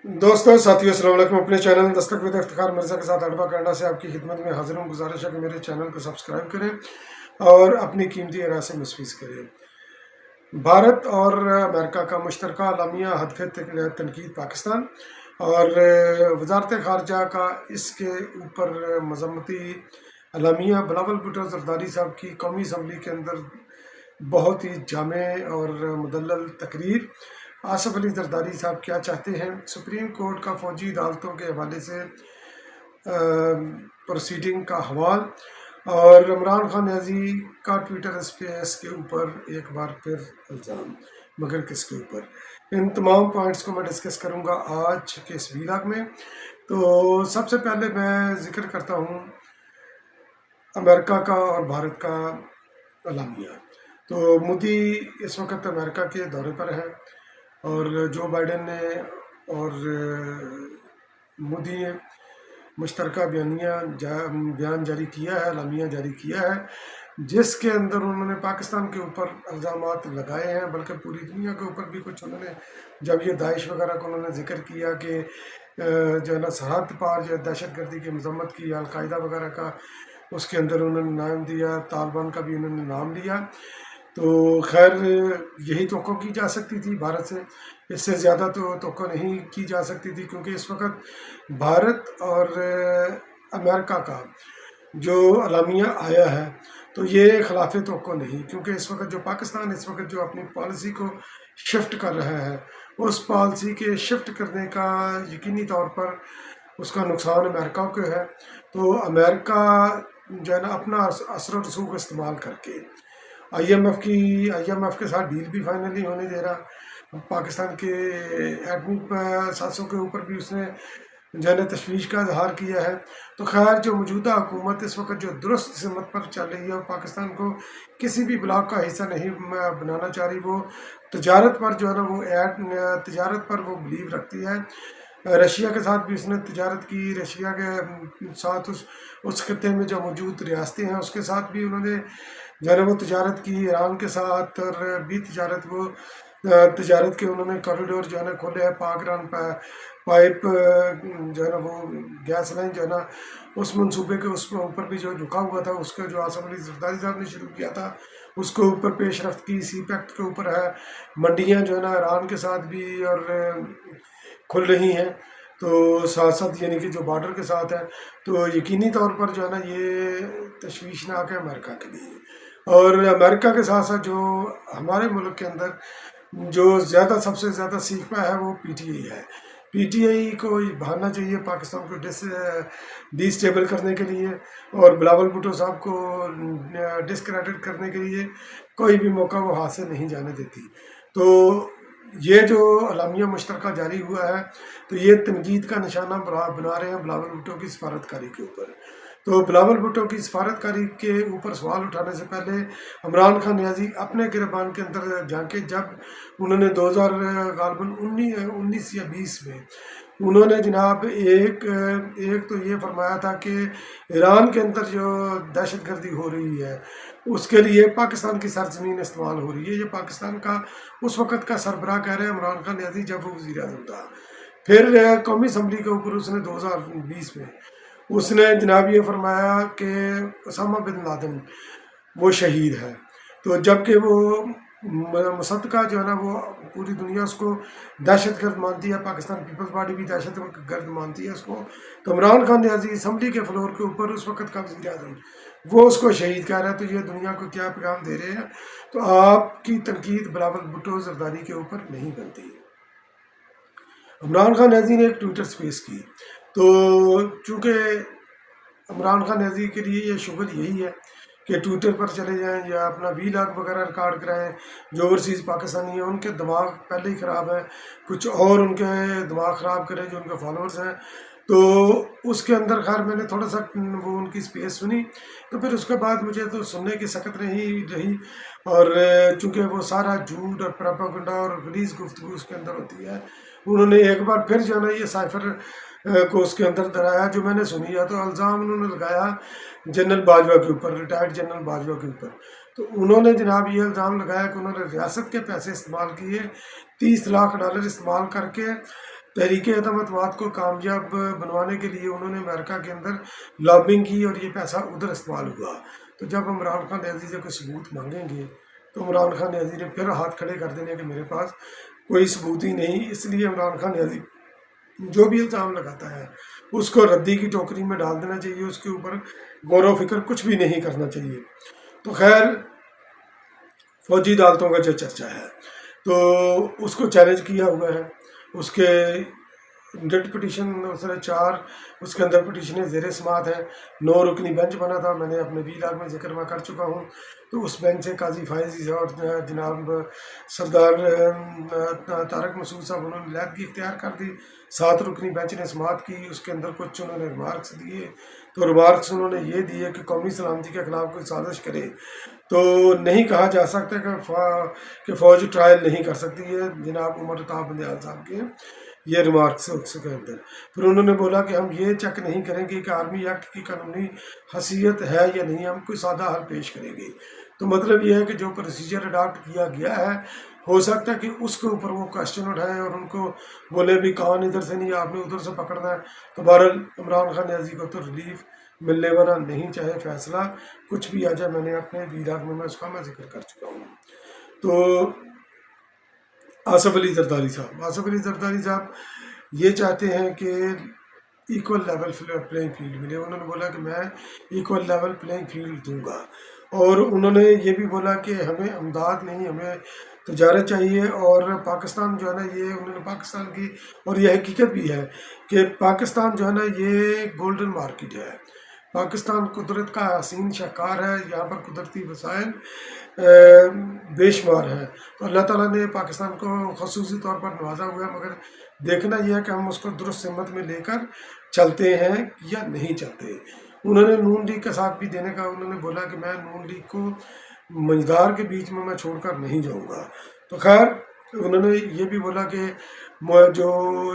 दोस्तों साथियों अस्सलाम वालेकुम। अपने चैनल दस्तक विद इफ्तिखार मिर्ज़ा के साथ अडवा कनाडा से आपकी खिदमत में हाजिर हूँ। गुजारिश है कि मेरे चैनल को सब्सक्राइब करें और अपनी कीमती राय से मुस्फिद करें। भारत और अमेरिका का मुश्तरका अलामिया हदफ तनकीद पाकिस्तान और वजारत ख़ारजा का इसके ऊपर मजम्मती अलामिया बिलावल भुट्टो ज़रदारी साहब की कौमी असम्बली के अंदर बहुत ही जामे और मुदल्लल तकरीर। आसफ अली ज़रदारी साहब क्या चाहते हैं, सुप्रीम कोर्ट का फ़ौजी अदालतों के हवाले से प्रोसीडिंग का हवाल और इमरान खान न्याजी का ट्विटर स्पेस के ऊपर एक बार फिर इल्ज़ाम, मगर किसके ऊपर। इन तमाम पॉइंट्स को मैं डिस्कस करूंगा आज के इस वीलॉग में। तो सबसे पहले मैं जिक्र करता हूं अमेरिका का और भारत का अलामिया। तो मोदी इस वक्त अमेरिका के दौरे पर है और जो बाइडेन ने और मोदी ने मुश्तरका बयान जारी किया है, अलामिया जारी किया है, जिसके अंदर उन्होंने पाकिस्तान के ऊपर इल्ज़ामात लगाए हैं, बल्कि पूरी दुनिया के ऊपर भी कुछ उन्होंने, जब ये दाइश वगैरह को उन्होंने जिक्र किया कि जो है ना सरहद पार जो दहशत गर्दी की मजम्मत की, अलकायदा वगैरह का उसके अंदर उन्होंने नाम दिया, तालिबान का भी उन्होंने नाम लिया। तो खैर यही तवक्को की जा सकती थी भारत से, इससे ज़्यादा तो तवक्को नहीं की जा सकती थी, क्योंकि इस वक्त भारत और अमेरिका का जो अलामिया आया है तो ये खिलाफ तवक्को नहीं, क्योंकि इस वक्त जो पाकिस्तान इस वक्त जो अपनी पॉलिसी को शिफ्ट कर रहा है, उस पॉलिसी के शिफ्ट करने का यकीनी तौर पर उसका नुकसान अमेरिका को है। तो अमेरिका जो है ना अपना असर और रसूख इस्तेमाल करके आईएमएफ के साथ डील भी फाइनल नहीं होने दे रहा। पाकिस्तान के एटमी सासों के ऊपर भी उसने जो है तशवीश का इजहार किया है। तो खैर जो मौजूदा हुकूमत इस वक्त जो दुरुस्त सिमत पर चल रही है और पाकिस्तान को किसी भी ब्लॉक का हिस्सा नहीं बनाना चाह रही, वो तजारत पर जो है ना वो तजारत पर वो बिलीव रखती है। रशिया के साथ भी उसने तजारत की, रशिया के साथ उस खत्े में जो मौजूद रियासतें हैं उसके साथ भी उन्होंने जो है वो तजारत की, ईरान के साथ और भी तजारत के उन्होंने कॉरिडोर जो है ना खोले हैं, पाक ईरान पाइप जो है ना वो गैस लाइन जो है ना उस मंसूबे के उसमें ऊपर भी जो रुका हुआ था, उसका जो आसफ अली ज़रदारी साहब ने शुरू किया था उसके ऊपर पेशरफ्त की। सी पैक्ट के ऊपर है, मंडियाँ जो है ना ईरान के साथ भी और खुल रही हैं, तो साथ साथ यानी कि जो बॉर्डर के साथ है, तो यकीनी तौर पर जो है ना ये तशवीशनाक है अमेरिका के लिए। और अमेरिका के साथ साथ जो हमारे मुल्क के अंदर जो सबसे ज़्यादा सीख पाया है वो पीटीआई है। पीटीआई को भागना चाहिए पाकिस्तान को डिस्टेबल करने के लिए और बिलावल भुट्टो साहब को डिस्क्रेडिट करने के लिए कोई भी मौका वो हाथ से नहीं जाने देती। तो ये जो अलामिया मुश्तरका जारी हुआ है तो ये तनकीद का निशाना बना रहे हैं बिलावल भुट्टो की सफारतकारी के ऊपर। तो बिलावल भुट्टो की सफारतकारी के ऊपर सवाल उठाने से पहले इमरान खान न्याजी अपने गिरबान के अंदर झांके, जब उन्होंने 2019 या 20 में उन्होंने जनाब एक तो ये फरमाया था कि ईरान के अंदर जो दहशत गर्दी हो रही है उसके लिए पाकिस्तान की सरजमीन इस्तेमाल हो रही है। ये पाकिस्तान का उस वक़्त का सरबराह कह रहे हैं इमरान खान न्याजी, जब वो वज़ीर आज़म था। फिर कौमी असम्बली के ऊपर उसने 2020 में उसने जनाब ये फरमाया कि उसामा बिन लादेन वो शहीद है। तो जबकि वो मुसद्दका जो है ना वो पूरी दुनिया उसको दहशत गर्द मानती है, पाकिस्तान पीपल्स पार्टी भी दहशत गर्द मानती है उसको। तो इमरान खान न्याजी असम्बली के फ्लोर के ऊपर उस वक़्त का वज़ीर आज़म वो उसको शहीद कह रहा है। तो ये दुनिया को क्या पैगाम दे रहे हैं? तो आपकी तनकीद बिलावल भुट्टो ज़रदारी के ऊपर नहीं बनती। इमरान खान न्याजी ने एक ट्विटर स्पेस की, तो चूँकि इमरान खान न्याजी के लिए ये शुगल यही है कि ट्विटर पर चले जाएं या अपना वीलॉग वगैरह रिकॉर्ड कराएं। जो ओवरसीज़ पाकिस्तानी हैं उनके दिमाग पहले ही ख़राब है, कुछ और उनके दिमाग ख़राब करें जो उनके फॉलोअर्स हैं। तो उसके अंदर खैर मैंने थोड़ा सा वो उनकी स्पेस सुनी, तो फिर उसके बाद मुझे तो सुनने की सकत नहीं रही। और चूँकि वो सारा झूठ और प्रोपेगेंडा और गलीज़ गुफ्तगू उसके अंदर होती है, उन्होंने एक बार फिर जो है ना ये साइफर को उसके अंदर डराया जो मैंने सुनी है। तो इल्ज़ाम उन्होंने लगाया जनरल बाजवा के ऊपर, रिटायर्ड जनरल बाजवा के ऊपर। तो उन्होंने जनाब ये इल्ज़ाम लगाया कि उन्होंने रियासत के पैसे इस्तेमाल किए, $30 लाख इस्तेमाल करके तहरीक एतमाद को कामयाब बनवाने के लिए उन्होंने अमेरिका के अंदर लॉबिंग की और ये पैसा उधर इस्तेमाल हुआ। तो जब इमरान खान न्याजी से कोई सबूत मांगेंगे तो इमरान खान न्याजी ने फिर हाथ खड़े कर देने कि मेरे पास कोई सबूत ही नहीं। इसलिए इमरान खान न्याजी जो भी इल्ज़ाम लगाता है उसको रद्दी की टोकरी में डाल देना चाहिए, उसके ऊपर गौर व फिक्र कुछ भी नहीं करना चाहिए। तो खैर, फौजी अदालतों का जो चर्चा है तो उसको चैलेंज किया हुआ है। उसके रिट पिटीशन उसने 4, उसके अंदर पिटीशनें ज़ेर समात है। 9 रुकनी बेंच बना था, मैंने अपने वीलाग में जिक्र में कर चुका हूँ। तो उस बेंच से काजी फायजी और जनाब सरदार तारक मसूद साहब उन्होंने लैदगी इख्तियार कर दी। 7 रुकनी बेंच ने समात की, उसके अंदर कुछ उन्होंने रिमार्क्स दिए। तो रिमार्क्स उन्होंने ये दिए कि कौमी सलामती के ख़िलाफ़ कोई साजिश करे तो नहीं कहा जा सकता कि फ़ौज ट्रायल नहीं कर सकती है। जनाब उमर अताब बंदयाल साहब के ये रिमार्क्स उसके अंदर फिर उन्होंने बोला कि हम ये चेक नहीं करेंगे कि आर्मी एक्ट की कानूनी हैसियत है या नहीं, हम कोई सादा हल पेश करेंगे। तो मतलब ये है कि जो प्रोसीजर अडॉप्ट किया गया है हो सकता है कि उसके ऊपर वो क्वेश्चन उठाएं और उनको बोले भी कान इधर से नहीं, आपने उधर से पकड़ना है। तो बहरहाल इमरान खान न्याजी को तो रिलीफ मिलने वाला नहीं, चाहे फैसला कुछ भी आ जाए। मैंने अपने वीलाग में उसका मैं जिक्र कर चुका हूँ। तो आसफ अली जरदारी साहब ये चाहते हैं कि इक्वल लेवल प्लेइंग फील्ड मिले। उन्होंने बोला कि मैं इक्वल लेवल प्लेइंग फील्ड दूंगा, और उन्होंने ये भी बोला कि हमें अमदाद नहीं, हमें तजारत चाहिए। और पाकिस्तान जो है ना, ये उन्होंने पाकिस्तान की, और ये हकीकत भी है कि पाकिस्तान जो है ना ये गोल्डन मार्केट है। पाकिस्तान कुदरत का हसीन शाहकार है, यहाँ पर कुदरती वसाइल बेशुमार है। तो अल्लाह ताला ने पाकिस्तान को खसूसी तौर पर नवाजा हुआ है, मगर देखना यह है कि हम उसको दुरुस्त सिमत में लेकर चलते हैं या नहीं चलते। उन्होंने नून लीग का साथ भी देने का उन्होंने बोला कि मैं नून लीग को मझदार के बीच में मैं छोड़कर नहीं जाऊंगा। तो खैर उन्होंने ये भी बोला कि जो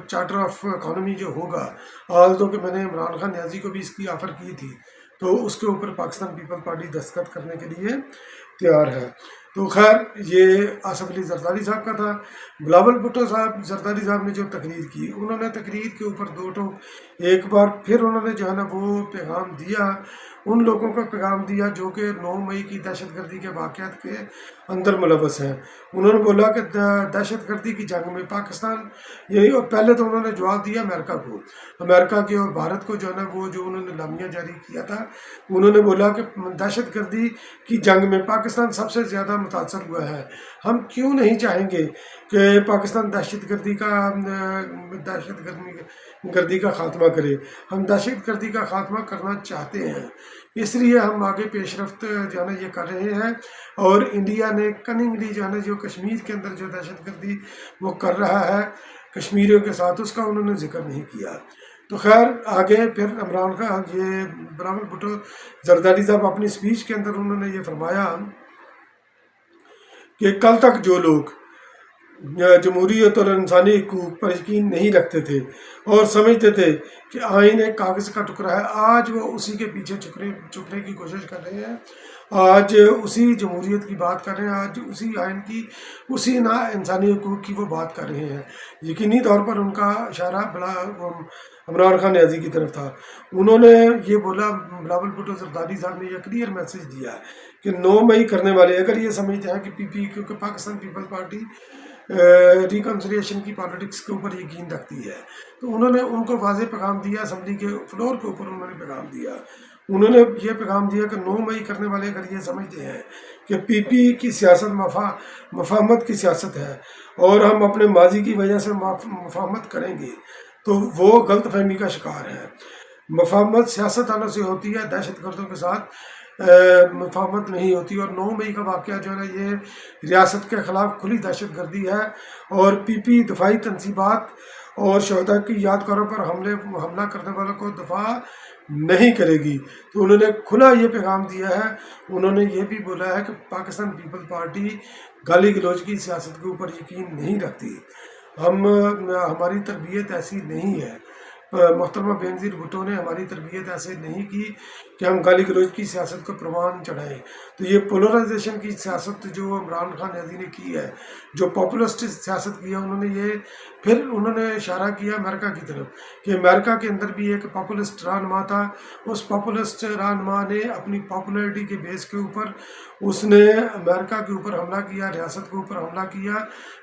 चार्टर ऑफ इकॉनमी जो होगा, आल तो कि मैंने इमरान खान न्याजी को भी इसकी ऑफ़र की थी, तो उसके ऊपर पाकिस्तान पीपल पार्टी दस्तखत करने के लिए तैयार है। तो खैर ये आसफ अली जरदारी साहब का था। बिलावल भुट्टो साहब जरदारी साहब ने जो तकरीर की, उन्होंने तकरीर के ऊपर 2 टोक एक बार फिर उन्होंने जो है ना वो पैगाम दिया, उन लोगों का पैगाम दिया जो कि 9 मई की दहशतगर्दी के वाक़यात के अंदर मुलव्वस हैं। उन्होंने बोला कि दहशतगर्दी की जंग में पाकिस्तान यही, और पहले तो उन्होंने जवाब दिया अमेरिका के और भारत को जो है ना वो जो उन्होंने लामिया जारी किया था। उन्होंने बोला कि दहशतगर्दी की जंग में पाकिस्तान सबसे ज़्यादा मुतासर हुआ है। हम क्यों नहीं चाहेंगे कि पाकिस्तान दहशतगर्दी का खात्मा करे। हम दहशतगर्दी का खात्मा करना चाहते हैं, इसलिए हम आगे पेशरफ्त जो है ना ये कर रहे हैं। और इंडिया ने कनिंगली जो है ना जो कश्मीर के अंदर जो दहशतगर्दी वो कर रहा है कश्मीरियों के साथ, उसका उन्होंने जिक्र नहीं किया। तो खैर आगे फिर इमरान खान ये बिलावल भुट्टो जरदारी साहब अपनी स्पीच के अंदर उन्होंने ये फरमाया कि कल तक जो लोग जमहूरियत और इंसानी हकूक़ पर यकीन नहीं रखते थे और समझते थे कि आइन एक कागज़ का टुकड़ा है, आज वो उसी के पीछे छुपने की कोशिश कर रहे हैं। आज उसी जमहूरियत की बात कर रहे हैं, आज उसी आइन की, उसी ना इंसानी हकूक़ की वो बात कर रहे हैं। यकीनी तौर पर उनका इशारा बड़ा इमरान खान न्याजी की तरफ था। उन्होंने ये बोला, बिलावल भुट्टो जरदारी साहब ने यह क्लियर मैसेज दिया कि 9 मई करने वाले अगर ये समझते हैं कि पीपी, क्योंकि पाकिस्तान पीपल पार्टी रिकन्सिलिएशन की पॉलिटिक्स के ऊपर यकीन रखती है, तो उन्होंने उनको वाज़ेह पैगाम दिया। असम्बली के फ्लोर के ऊपर उन्होंने पैगाम दिया। उन्होंने ये पैगाम दिया कि 9 मई करने वाले अगर ये समझते हैं कि पीपी की सियासत मफाहमत की सियासत है और हम अपने माजी की वजह से मफाहमत करेंगे, तो वो गलत फहमी का शिकार है। मफाहमत सियासतदानों से होती है, दहशतगर्दों के साथ मफाहमत नहीं होती। और 9 मई का वाक़या जो है ना ये रियासत के ख़िलाफ़ खुली दहशतगर्दी है, और पीपी दफाई तनसीबात और शहदा की यादगारों पर हमला करने वालों को दफा नहीं करेगी। तो उन्होंने खुला ये पैगाम दिया है। उन्होंने ये भी बोला है कि पाकिस्तान पीपल पार्टी गाली गलौज की सियासत के ऊपर यकीन नहीं रखती। हमारी तरबियत ऐसी नहीं है محترمہ بینظیر بھٹو نے ہماری تربیت ایسے نہیں کی کہ ہم گالی گلوچ کی سیاست کو پروان چڑھائیں. تو یہ پولرائزیشن کی سیاست جو عمران خان نیازی نے کی ہے، جو پاپولسٹ سیاست کی ہے، انہوں نے اشارہ کیا امریکہ کی طرف کہ امریکہ کے اندر بھی ایک پاپولسٹ رہنما تھا. اس پاپولسٹ رہنما نے اپنی پاپولیرٹی کے بیس کے اوپر اس نے امریکہ کے اوپر حملہ کیا، ریاست کے اوپر حملہ کیا.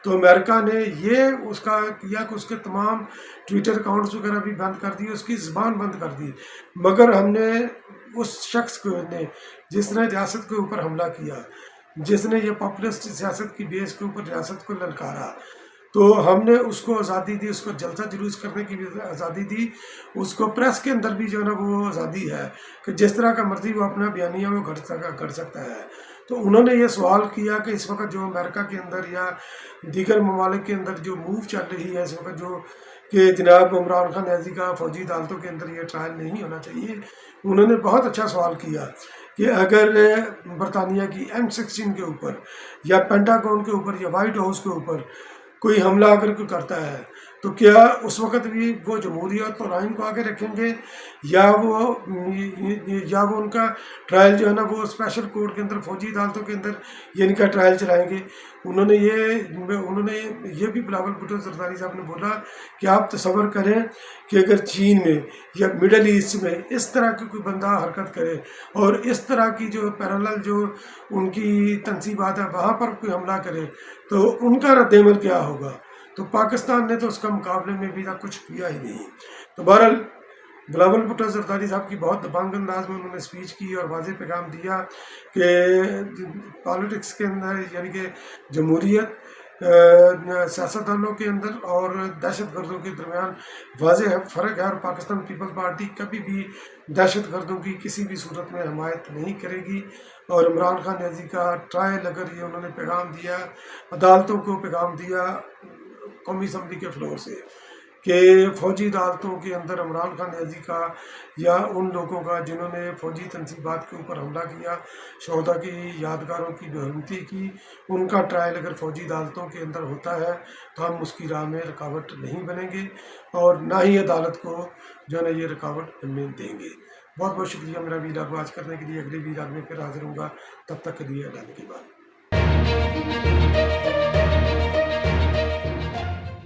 تو امریکہ نے یہ اس کا کیا کہ اس کے تمام ٹویٹر اکاؤنٹس وغیرہ بھی بند کر دی، اس کی زبان بند کر دی. مگر ہم نے اس شخص کو جس نے ریاست کے اوپر حملہ کیا، جس نے یہ پاپولسٹ سیاست کی بیس کے اوپر ریاست کو للکارا، تو ہم نے اس کو آزادی دی، اس کو جلسہ جلوس کرنے کی بھی آزادی دی، اس کو پریس کے اندر بھی جو ہے نا وہ آزادی ہے کہ جس طرح کا مرضی وہ اپنا بیانیہ وہ کر سکتا ہے. تو انہوں نے یہ سوال کیا کہ اس وقت جو امریکہ کے اندر یا دیگر ممالک کے اندر جو موو چل رہی ہے اس وقت، جو کہ جناب عمران خان نیازی کا فوجی عدالتوں کے اندر یہ ٹرائل نہیں ہونا چاہیے. انہوں نے بہت اچھا سوال کیا کہ اگر برطانیہ کی M16 کے اوپر یا پینٹاگون کے اوپر یا وائٹ ہاؤس کے اوپر کوئی حملہ اگر کوئی کرتا ہے تو کیا اس وقت بھی وہ جمہوریت اور آئین کو آگے رکھیں گے، یا وہ ان کا ٹرائل جو ہے نا وہ اسپیشل کورٹ کے اندر، فوجی عدالتوں کے اندر یہ ان کا ٹرائل چلائیں گے. انہوں نے یہ بھی بلاول بھٹو زرداری صاحب نے بولا کہ آپ تصور کریں کہ اگر چین میں یا مڈل ایسٹ میں اس طرح کی کوئی بندہ حرکت کرے اور اس طرح کی جو پیرالل جو ان کی تنصیبات ہیں وہاں پر کوئی حملہ کرے تو ان کا رد عمل کیا ہوگا. تو پاکستان نے تو اس کا مقابلے میں بھی کچھ کیا ہی نہیں. تو بہرحال بلاول بھٹو زرداری صاحب کی بہت دبنگ انداز میں انہوں نے اسپیچ کی اور واضح پیغام دیا کہ پالیٹکس کے اندر یعنی کہ جمہوریت، سیاستدانوں کے اندر اور دہشت گردوں کے درمیان واضح فرق ہے، اور پاکستان پیپلز پارٹی کبھی بھی دہشت گردوں کی کسی بھی صورت میں حمایت نہیں کرے گی. اور عمران خان نیازی کا ٹرائل اگر یہ انہوں نے پیغام دیا، عدالتوں کو پیغام دیا قومی اسمبلی کے فلور سے کہ فوجی عدالتوں کے اندر عمران خان نیازی کا یا ان لوگوں کا جنہوں نے فوجی تنصیبات کے اوپر حملہ کیا، شہداء کی یادگاروں کی بے حرمتی کی، ان کا ٹرائل اگر فوجی عدالتوں کے اندر ہوتا ہے تو ہم اس کی راہ میں رکاوٹ نہیں بنیں گے اور نہ ہی عدالت کو جو ہے نا یہ رکاوٹ بننے دیں گے. بہت بہت شکریہ میرا ویلاگ واچ کرنے کے لیے. اگلے ویلاگ میں پھر حاضر ہوں گا، تب تک کے لیے اللہ کے بعد.